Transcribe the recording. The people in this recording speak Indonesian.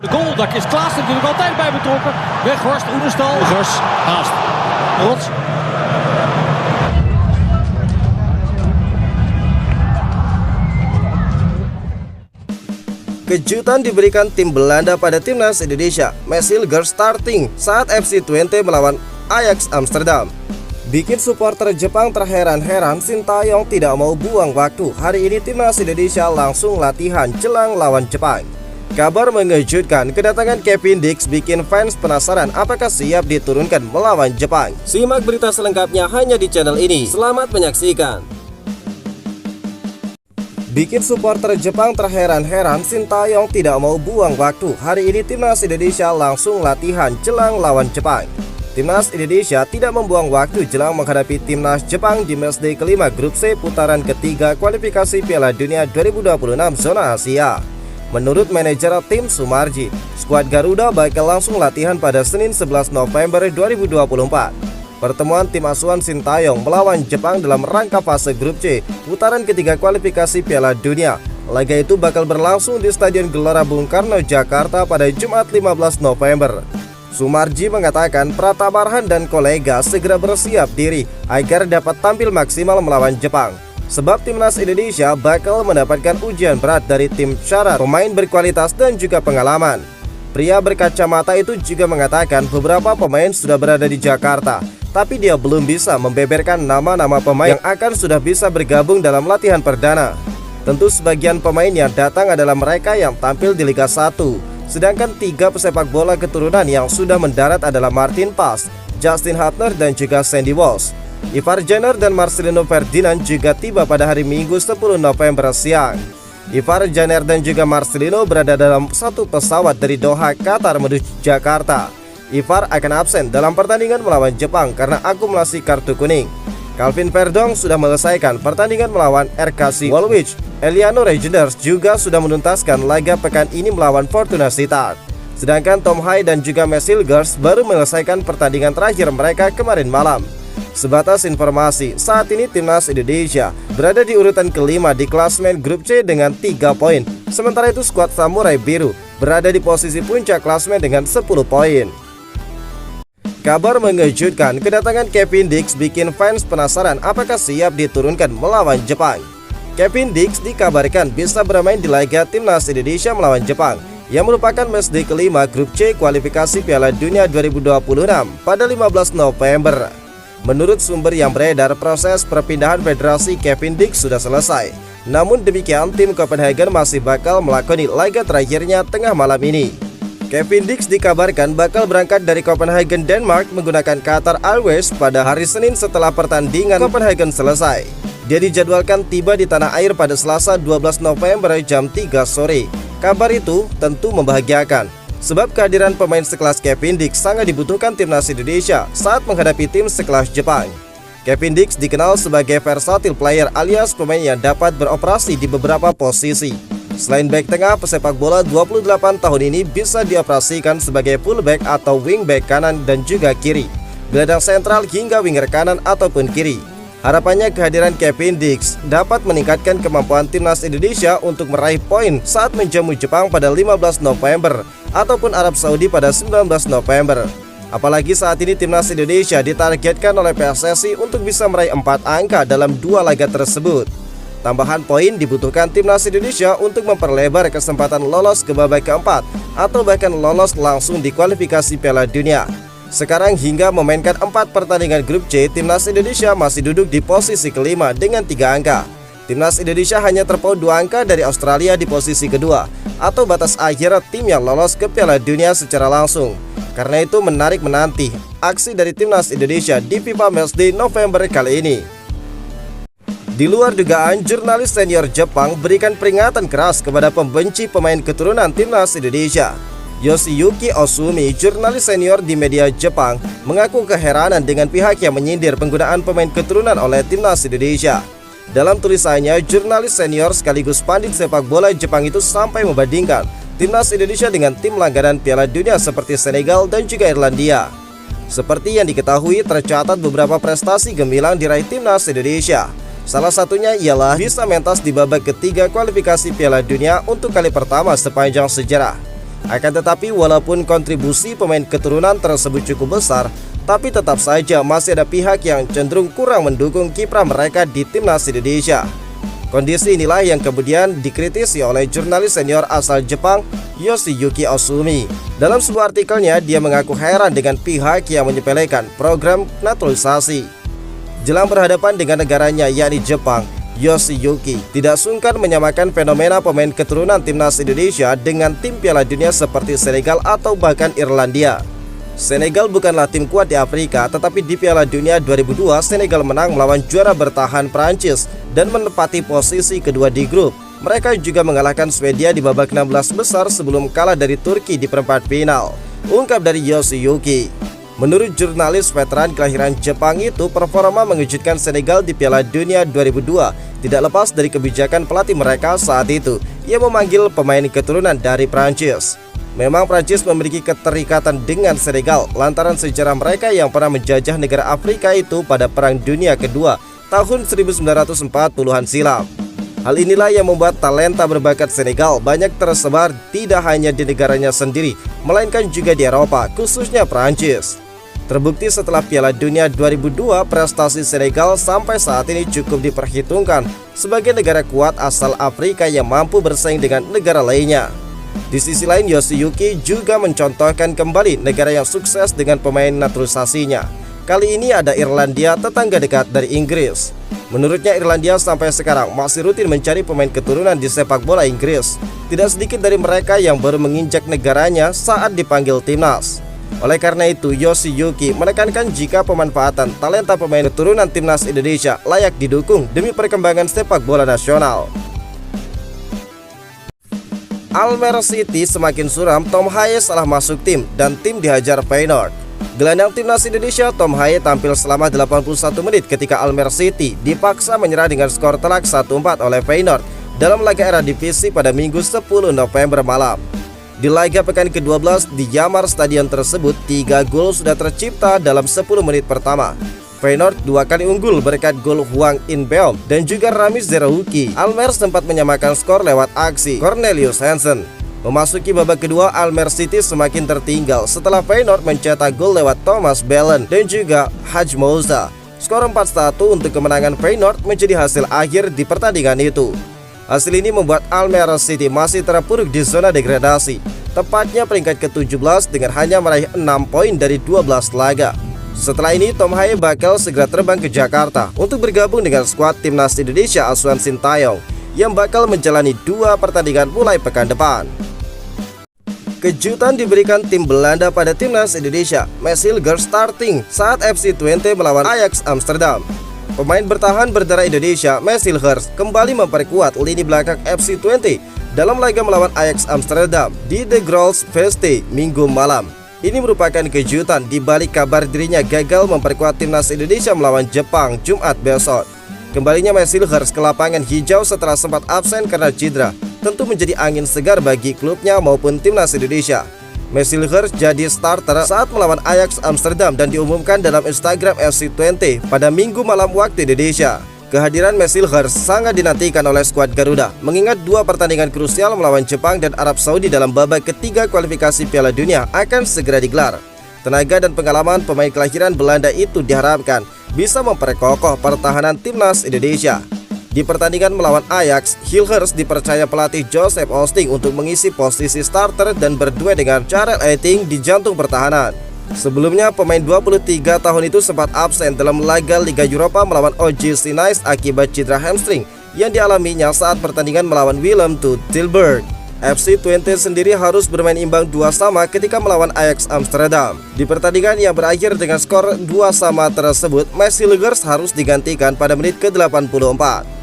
De goal, daar is Klaas natuurlijk altijd bij betrokken. Weghorst, Oenestal. Weghorst, Haast. Rots. Kejutan diberikan tim Belanda pada timnas Indonesia. Messi Hilgers starting saat FC Twente melawan Ajax Amsterdam. Bikin supporter Jepang terheran-heran, Sintayong tidak mau buang waktu. Hari ini timnas Indonesia langsung latihan jelang lawan Jepang. Kabar mengejutkan, kedatangan Kevin Dix bikin fans penasaran apakah siap diturunkan melawan Jepang. Simak berita selengkapnya hanya di channel ini. Selamat menyaksikan. Bikin supporter Jepang terheran-heran, Sintayong tidak mau buang waktu. Hari ini timnas Indonesia langsung latihan jelang lawan Jepang. Timnas Indonesia tidak membuang waktu jelang menghadapi timnas Jepang di matchday kelima grup C putaran ketiga kualifikasi Piala Dunia 2026 zona Asia. Menurut manajer tim Sumarji, skuad Garuda bakal langsung latihan pada Senin 11 November 2024. Pertemuan tim asuhan Sintayong melawan Jepang dalam rangka fase grup C putaran ketiga kualifikasi Piala Dunia. Laga itu bakal berlangsung di Stadion Gelora Bung Karno, Jakarta pada Jumat 15 November. Sumarji mengatakan Pratabarhan dan kolega segera bersiap diri agar dapat tampil maksimal melawan Jepang. Sebab timnas Indonesia bakal mendapatkan ujian berat dari tim syarat pemain berkualitas dan juga pengalaman. Pria berkacamata itu juga mengatakan beberapa pemain sudah berada di Jakarta, tapi dia belum bisa membeberkan nama-nama pemain yang akan sudah bisa bergabung dalam latihan perdana. Tentu sebagian pemain yang datang adalah mereka yang tampil di Liga 1. Sedangkan 3 pesepak bola keturunan yang sudah mendarat adalah Martin Paes, Justin Hubner dan juga Sandy Walsh. Ivar Jenner dan Marcelino Ferdinand juga tiba pada hari Minggu 10 November siang. Ivar Jenner dan juga Marcelino berada dalam satu pesawat dari Doha, Qatar menuju Jakarta. Ivar akan absen dalam pertandingan melawan Jepang karena akumulasi kartu kuning. Calvin Verdong sudah menyelesaikan pertandingan melawan RKC Waalwijk. Eliano Regenders juga sudah menuntaskan laga pekan ini melawan Fortuna Sittard. Sedangkan Tom Hai dan juga Messi Hilgers baru menyelesaikan pertandingan terakhir mereka kemarin malam. Sebatas informasi, saat ini timnas Indonesia berada di urutan kelima di klasemen grup C dengan 3 poin. Sementara itu skuad Samurai Biru berada di posisi puncak klasemen dengan 10 poin. Kabar mengejutkan, kedatangan Kevin Dix bikin fans penasaran apakah siap diturunkan melawan Jepang. Kevin Dix dikabarkan bisa bermain di laga timnas Indonesia melawan Jepang yang merupakan matchday kelima grup C kualifikasi Piala Dunia 2026 pada 15 November. Menurut sumber yang beredar, proses perpindahan federasi Kevin Dix sudah selesai. Namun demikian, tim Copenhagen masih bakal melakoni laga terakhirnya tengah malam ini. Kevin Dix dikabarkan bakal berangkat dari Copenhagen, Denmark menggunakan Qatar Airways pada hari Senin setelah pertandingan Copenhagen selesai. Dia dijadwalkan tiba di tanah air pada Selasa 12 November jam 3 sore. Kabar itu tentu membahagiakan, sebab kehadiran pemain sekelas Kevin Dix sangat dibutuhkan timnas Indonesia saat menghadapi tim sekelas Jepang. Kevin Dix dikenal sebagai versatile player alias pemain yang dapat beroperasi di beberapa posisi. Selain back tengah, pesepak bola 28 tahun ini bisa dioperasikan sebagai fullback atau wingback kanan dan juga kiri, gelandang sentral hingga winger kanan ataupun kiri. Harapannya kehadiran Kevin Dix dapat meningkatkan kemampuan timnas Indonesia untuk meraih poin saat menjamu Jepang pada 15 November ataupun Arab Saudi pada 19 November. Apalagi saat ini timnas Indonesia ditargetkan oleh PSSI untuk bisa meraih 4 angka dalam 2 laga tersebut. Tambahan poin dibutuhkan timnas Indonesia untuk memperlebar kesempatan lolos ke babak keempat atau bahkan lolos langsung di kualifikasi Piala Dunia. Sekarang hingga memainkan 4 pertandingan grup C, timnas Indonesia masih duduk di posisi kelima dengan 3 angka. Timnas Indonesia hanya terpaut 2 angka dari Australia di posisi kedua atau batas akhir tim yang lolos ke Piala Dunia secara langsung. Karena itu menarik menanti aksi dari timnas Indonesia di FIFA Matchday November kali ini. Di luar dugaan, jurnalis senior Jepang berikan peringatan keras kepada pembenci pemain keturunan timnas Indonesia. Yoshiyuki Osumi, jurnalis senior di media Jepang, mengaku keheranan dengan pihak yang menyindir penggunaan pemain keturunan oleh timnas Indonesia. Dalam tulisannya, jurnalis senior sekaligus pandit sepak bola Jepang itu sampai membandingkan timnas Indonesia dengan tim langganan Piala Dunia seperti Senegal dan juga Irlandia. Seperti yang diketahui, tercatat beberapa prestasi gemilang diraih timnas Indonesia. Salah satunya ialah bisa mentas di babak ketiga kualifikasi Piala Dunia untuk kali pertama sepanjang sejarah. Akan tetapi walaupun kontribusi pemain keturunan tersebut cukup besar, tapi tetap saja masih ada pihak yang cenderung kurang mendukung kiprah mereka di timnas Indonesia. Kondisi inilah yang kemudian dikritisi oleh jurnalis senior asal Jepang, Yoshiyuki Osumi. Dalam sebuah artikelnya, dia mengaku heran dengan pihak yang menyepelekan program naturalisasi. Jelang berhadapan dengan negaranya yakni Jepang, Yoshiyuki tidak sungkan menyamakan fenomena pemain keturunan timnas Indonesia dengan tim Piala Dunia seperti Senegal atau bahkan Irlandia. Senegal bukanlah tim kuat di Afrika, tetapi di Piala Dunia 2002 Senegal menang melawan juara bertahan Prancis dan menempati posisi kedua di grup. Mereka juga mengalahkan Swedia di babak 16 besar sebelum kalah dari Turki di perempat final. Ungkap dari Yoshiyuki. Menurut jurnalis veteran kelahiran Jepang itu, performa mengejutkan Senegal di Piala Dunia 2002 tidak lepas dari kebijakan pelatih mereka saat itu. Ia memanggil pemain keturunan dari Prancis. Memang Prancis memiliki keterikatan dengan Senegal lantaran sejarah mereka yang pernah menjajah negara Afrika itu pada Perang Dunia Kedua tahun 1940-an silam. Hal inilah yang membuat talenta berbakat Senegal banyak tersebar tidak hanya di negaranya sendiri, melainkan juga di Eropa, khususnya Prancis. Terbukti setelah Piala Dunia 2002, prestasi Senegal sampai saat ini cukup diperhitungkan sebagai negara kuat asal Afrika yang mampu bersaing dengan negara lainnya. Di sisi lain, Yoshiyuki juga mencontohkan kembali negara yang sukses dengan pemain naturalisasinya. Kali ini ada Irlandia, tetangga dekat dari Inggris. Menurutnya Irlandia sampai sekarang masih rutin mencari pemain keturunan di sepak bola Inggris. Tidak sedikit dari mereka yang baru menginjak negaranya saat dipanggil timnas. Oleh karena itu, Yoshiyuki menekankan jika pemanfaatan talenta pemain keturunan timnas Indonesia layak didukung demi perkembangan sepak bola nasional. Almere City semakin suram, Tom Haye salah masuk tim dan tim dihajar Feyenoord. Gelandang timnas Indonesia Tom Haye tampil selama 81 menit ketika Almere City dipaksa menyerah dengan skor telak 1-4 oleh Feyenoord dalam laga Eredivisie pada Minggu 10 November malam. Di laga pekan ke-12 di Jammer Stadion tersebut, 3 gol sudah tercipta dalam 10 menit pertama. Feyenoord 2 kali unggul berkat gol Hwang In-beom dan juga Rami Zerouki. Almere sempat menyamakan skor lewat aksi Cornelius Hansen. Memasuki babak kedua, Almere City semakin tertinggal setelah Feyenoord mencetak gol lewat Thomas Bellen dan juga Hadj Moussa. Skor 4-1 untuk kemenangan Feyenoord menjadi hasil akhir di pertandingan itu. Hasil ini membuat Almere City masih terpuruk di zona degradasi, tepatnya peringkat ke-17 dengan hanya meraih 6 poin dari 12 laga. Setelah ini, Tom Haye bakal segera terbang ke Jakarta untuk bergabung dengan skuad timnas Indonesia asuhan Sintayong yang bakal menjalani 2 pertandingan mulai pekan depan. Kejutan diberikan tim Belanda pada timnas Indonesia. Mats Hilgers starting saat FC Twente melawan Ajax Amsterdam. Pemain bertahan berdarah Indonesia, Mats Hilgers, kembali memperkuat lini belakang FC Twente dalam laga melawan Ajax Amsterdam di De Grolsvesten Minggu malam. Ini merupakan kejutan di balik kabar dirinya gagal memperkuat timnas Indonesia melawan Jepang Jumat besok. Kembalinya Mats Hilgers ke lapangan hijau setelah sempat absen karena cedera tentu menjadi angin segar bagi klubnya maupun timnas Indonesia. Mats Hilgers jadi starter saat melawan Ajax Amsterdam dan diumumkan dalam Instagram FC Twente pada Minggu malam waktu Indonesia. Kehadiran Mats Hilgers sangat dinantikan oleh skuad Garuda, mengingat 2 pertandingan krusial melawan Jepang dan Arab Saudi dalam babak ketiga kualifikasi Piala Dunia akan segera digelar. Tenaga dan pengalaman pemain kelahiran Belanda itu diharapkan bisa memperkokoh pertahanan timnas Indonesia. Di pertandingan melawan Ajax, Hilgers dipercaya pelatih Joseph Osting untuk mengisi posisi starter dan berduet dengan Charles Eiting di jantung pertahanan. Sebelumnya, pemain 23 tahun itu sempat absen dalam laga Liga Eropa melawan OGC Nice akibat cedera hamstring yang dialaminya saat pertandingan melawan Willem II Tilburg. FC Twente sendiri harus bermain imbang 2-2 ketika melawan Ajax Amsterdam. Di pertandingan yang berakhir dengan skor 2-2 tersebut, Mats Hilgers harus digantikan pada menit ke-84.